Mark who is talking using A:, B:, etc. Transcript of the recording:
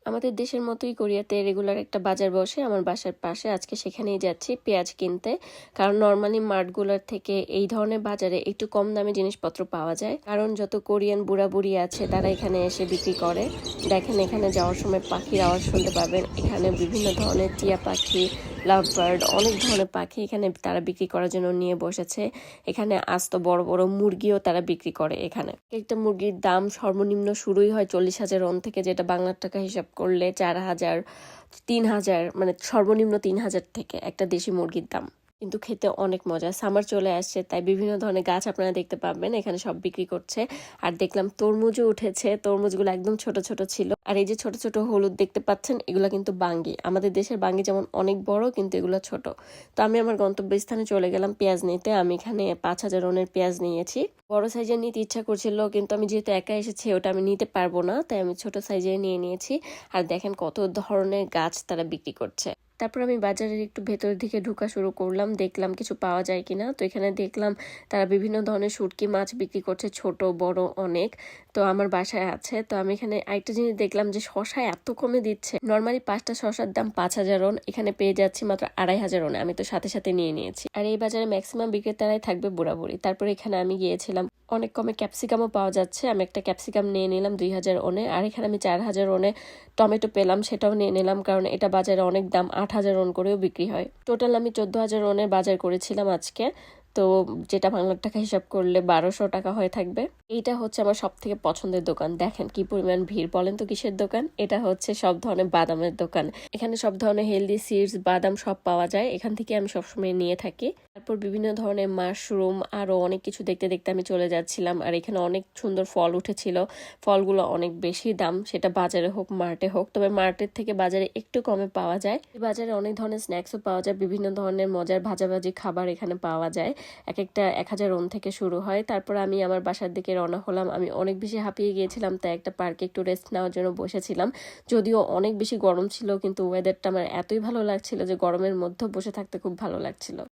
A: আমাদের দেশের মতোই কোরিয়াতে রেগুলার একটা বাজার বসে আমার বাসার পাশে। আজকে সেখানেই যাচ্ছি পেঁয়াজ কিনতে, কারণ নর্মালি মার্টগুলোর থেকে এই ধরনের বাজারে একটু কম দামে জিনিসপত্র পাওয়া যায়। কারণ যত কোরিয়ান বুড়া বুড়ি আছে তারা এখানে এসে বিক্রি করে। দেখেন, এখানে যাওয়ার সময় পাখির আওয়াজ শুনতে পাবেন। এখানে বিভিন্ন ধরনের টিয়া পাখি, লাভ বার্ড, অনেক ধরনের পাখি এখানে তারা বিক্রি করার জন্য নিয়ে বসেছে। এখানে আস্ত বড় বড় মুরগিও তারা বিক্রি করে। এখানে একটা মুরগির দাম সর্বনিম্ন শুরুই হয় 40,000 ওন থেকে, যেটা বাংলার টাকা হিসাব করলে 4,000, 3,000, মানে সর্বনিম্ন 3,000 থেকে একটা দেশি মুরগির দাম। কিন্তু খেতে অনেক মজা। সামার চলে আসছে, তাই বিভিন্ন ধরনের গাছ আপনারা দেখতে পাবেন এখানে সব বিক্রি করছে। আর দেখলাম তরমুজও উঠেছে। তরমুজগুলো একদম ছোট ছোট ছিল। আর এই যে ছোট ছোট হলুদ দেখতে পাচ্ছেন, এগুলো কিন্তু বাঙ্গি। আমাদের দেশের বাঙ্গি যেমন অনেক বড়, কিন্তু এগুলো ছোট। তো আমি আমার গন্তব্যস্থানে চলে গেলাম পেঁয়াজ নিতে। আমি এখানে 5,000 ওনের পেঁয়াজ নিয়েছি। বড় সাইজের নিতে ইচ্ছা করছিল, কিন্তু আমি যেহেতু একা এসেছি ওটা আমি নিতে পারবো না, তাই আমি ছোট সাইজের নিয়ে নিয়েছি। আর দেখেন কত ধরনের গাছ তারা বিক্রি করছে। তারপর আমি বাজারের একটু ভেতরের দিকে ঢোকা শুরু করলাম, দেখলাম কিছু পাওয়া যায় কিনা। তো এখানে দেখলাম তারা বিভিন্ন ধরনের শুটকি মাছ বিক্রি করছে, ছোট বড় অনেক। তো আমার বাসায় আছে। তো আমি এখানে আরেকটা জিনিস দেখলাম যে শশা এত কমে দিচ্ছে। নর্মালি 5টা শশার দাম 5,000 ওন, এখানে পেয়ে যাচ্ছি মাত্র 2,500 ওনে। আমি তো সাথে সাথে নিয়ে নিয়েছি। আর এই বাজারে ম্যাক্সিমাম বিক্রেতারাই থাকবে বুড়া বুড়ি। তারপর এখানে আমি গিয়েছিলাম, অনেক কমে ক্যাপসিকামও পাওয়া যাচ্ছে। আমি একটা ক্যাপসিকাম নিয়ে নিলাম 2,000 ওনে। আর এখানে আমি 4,000 ওনে টমেটো পেলাম, সেটাও নিয়ে নিলাম, কারণ এটা বাজারে অনেক দাম, 8,000 ওন করেও বিক্রি হয়। টোটাল আমি 14,000 ওনের বাজার করেছিলাম আজকে। তো যেটা বাংলার টাকা হিসাব করলে 1,200 টাকা হয়ে থাকবে। এইটা হচ্ছে আমার সব থেকে পছন্দের দোকান। দেখেন কি পরিমাণ ভিড়। বলেন তো কিসের দোকান? এটা হচ্ছে সব ধরনের বাদামের দোকান। এখানে সব ধরনের হেলদি সিডস, বাদাম সব পাওয়া যায়। এখান থেকে আমি সবসময় নিয়ে থাকি। তারপর বিভিন্ন ধরনের মাশরুম, আরো অনেক কিছু দেখতে দেখতে আমি চলে যাচ্ছিলাম। আর এখানে অনেক সুন্দর ফল উঠেছিল। ফলগুলো অনেক বেশি দাম, সেটা বাজারে হোক মার্টে হোক। তবে মার্টের থেকে বাজারে একটু কমে পাওয়া যায়। এই বাজারে অনেক ধরনের স্ন্যাক্সও পাওয়া যায়। বিভিন্ন ধরনের মজার ভাজাভাজি খাবার এখানে পাওয়া যায়। এক একটা 1,000 ওন থেকে শুরু হয়। তারপর আমি আমার বাসার দিকে রওনা হলাম। আমি অনেক বেশি হাঁপিয়ে গিয়েছিলাম, তাই একটা পার্কে একটু রেস্ট নেওয়ার জন্য বসেছিলাম। যদিও অনেক বেশি গরম ছিল, কিন্তু ওয়েদারটা আমার এতই ভালো লাগছিল যে গরমের মধ্যে বসে থাকতে খুব ভালো লাগছিল।